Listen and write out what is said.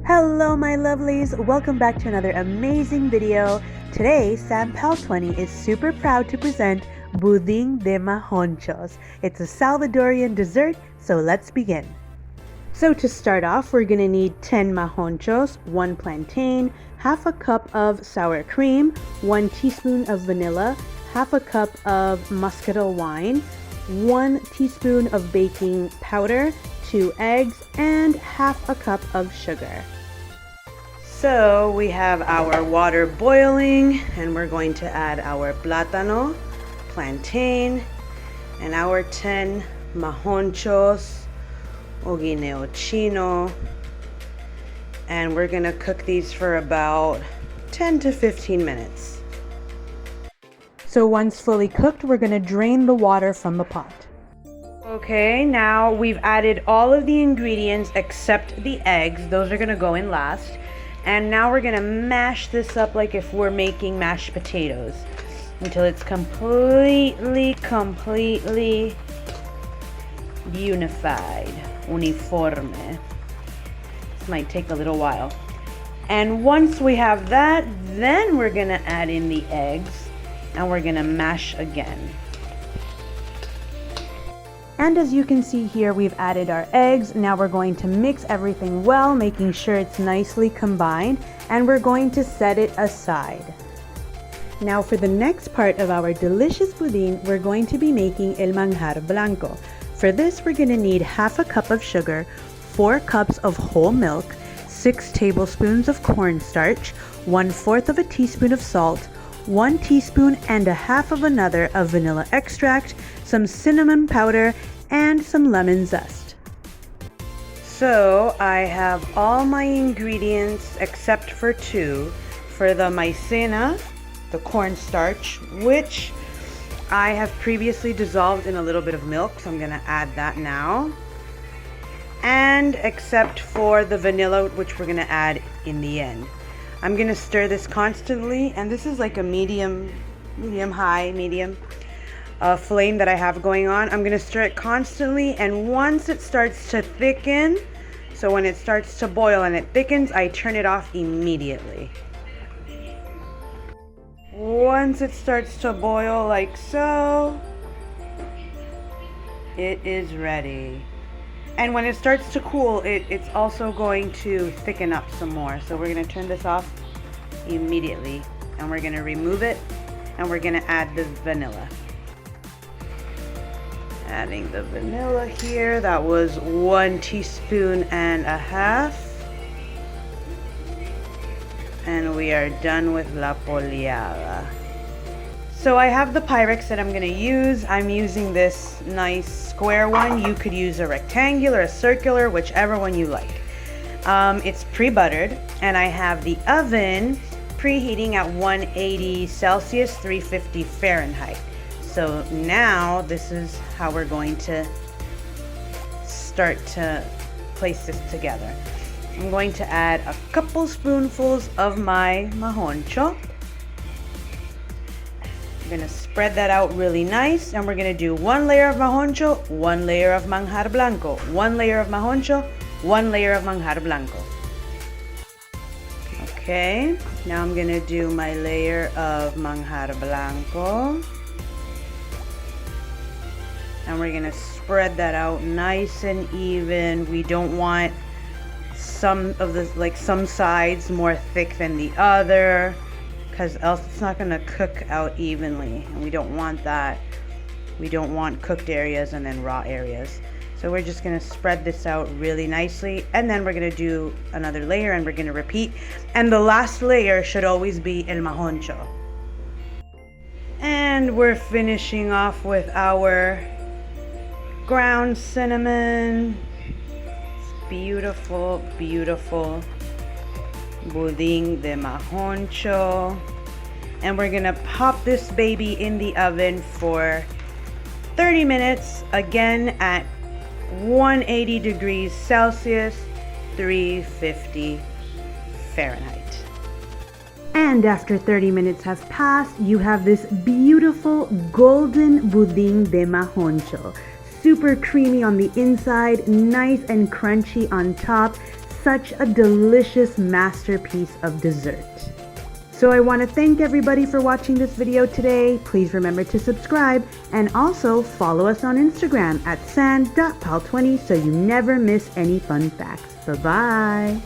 Hello my lovelies, welcome back to another amazing video. Today, Sampal20 is super proud to present Budin de Majonchos. It's a Salvadorian dessert, so let's begin. So to start off, we're gonna need 10 majonchos, 1 plantain, half a cup of sour cream, 1 teaspoon of vanilla, half a cup of Moscatel wine, 1 teaspoon of baking powder, 2 eggs, and half a cup of sugar. So we have our water boiling, and we're going to add our plátano, plantain, and our 10 majonchos o guineo chino, and we're gonna cook these for about 10 to 15 minutes. So once fully cooked, we're gonna drain the water from the pot. Okay, now we've added all of the ingredients except the eggs. Those are gonna go in last. And now we're gonna mash this up like if we're making mashed potatoes until it's completely unified, uniforme. This might take a little while. And once we have that, then we're gonna add in the eggs and we're gonna mash again. And as you can see here, we've added our eggs. Now we're going to mix everything well, making sure it's nicely combined, and we're going to set it aside. Now for the next part of our delicious budin, we're going to be making el Manjar Blanco. For this, we're gonna need half a cup of sugar, 4 cups of whole milk, 6 tablespoons of cornstarch, 1/4 of a teaspoon of salt, 1 teaspoon and a half of another of vanilla extract, some cinnamon powder, and some lemon zest. So I have all my ingredients except for 2. For the maicena, the cornstarch, which I have previously dissolved in a little bit of milk, so I'm gonna add that now. And except for the vanilla, which we're gonna add in the end. I'm gonna stir this constantly, and this is like a medium flame that I have going on. I'm gonna stir it constantly, and once it starts to thicken, so when it starts to boil and it thickens, I turn it off immediately. Once it starts to boil like so, it is ready. And when it starts to cool, it's also going to thicken up some more. So we're gonna turn this off immediately, and we're gonna remove it, and we're gonna add the vanilla. Adding the vanilla here, that was 1 teaspoon and a half. And we are done with la poleada. So I have the Pyrex that I'm gonna use. I'm using this nice square one. You could use a rectangular, a circular, whichever one you like. It's pre-buttered, and I have the oven preheating at 180 Celsius, 350 Fahrenheit. So now this is how we're going to start to place this together. I'm going to add a couple spoonfuls of my majoncho. I'm gonna spread that out really nice, and we're gonna do 1 layer of majoncho, 1 layer of manjar blanco, 1 layer of majoncho, 1 layer of manjar blanco. Okay, now I'm gonna do my layer of manjar blanco, and we're gonna spread that out nice and even. We don't want some of the some sides more thick than the other, because else it's not going to cook out evenly, and we don't want that. We don't want cooked areas and then raw areas. So we're just going to spread this out really nicely, and then we're going to do another layer, and we're going to repeat, and the last layer should always be el majoncho. And we're finishing off with our ground cinnamon. It's beautiful budin de majoncho, and we're gonna pop this baby in the oven for 30 minutes, again at 180 degrees Celsius, 350 Fahrenheit. And after 30 minutes has passed, you have this beautiful golden budin de majoncho. Super creamy on the inside, nice and crunchy on top, such a delicious masterpiece of dessert. So I want to thank everybody for watching this video today. Please remember to subscribe and also follow us on Instagram at san.pal20 so you never miss any fun facts. Bye-bye.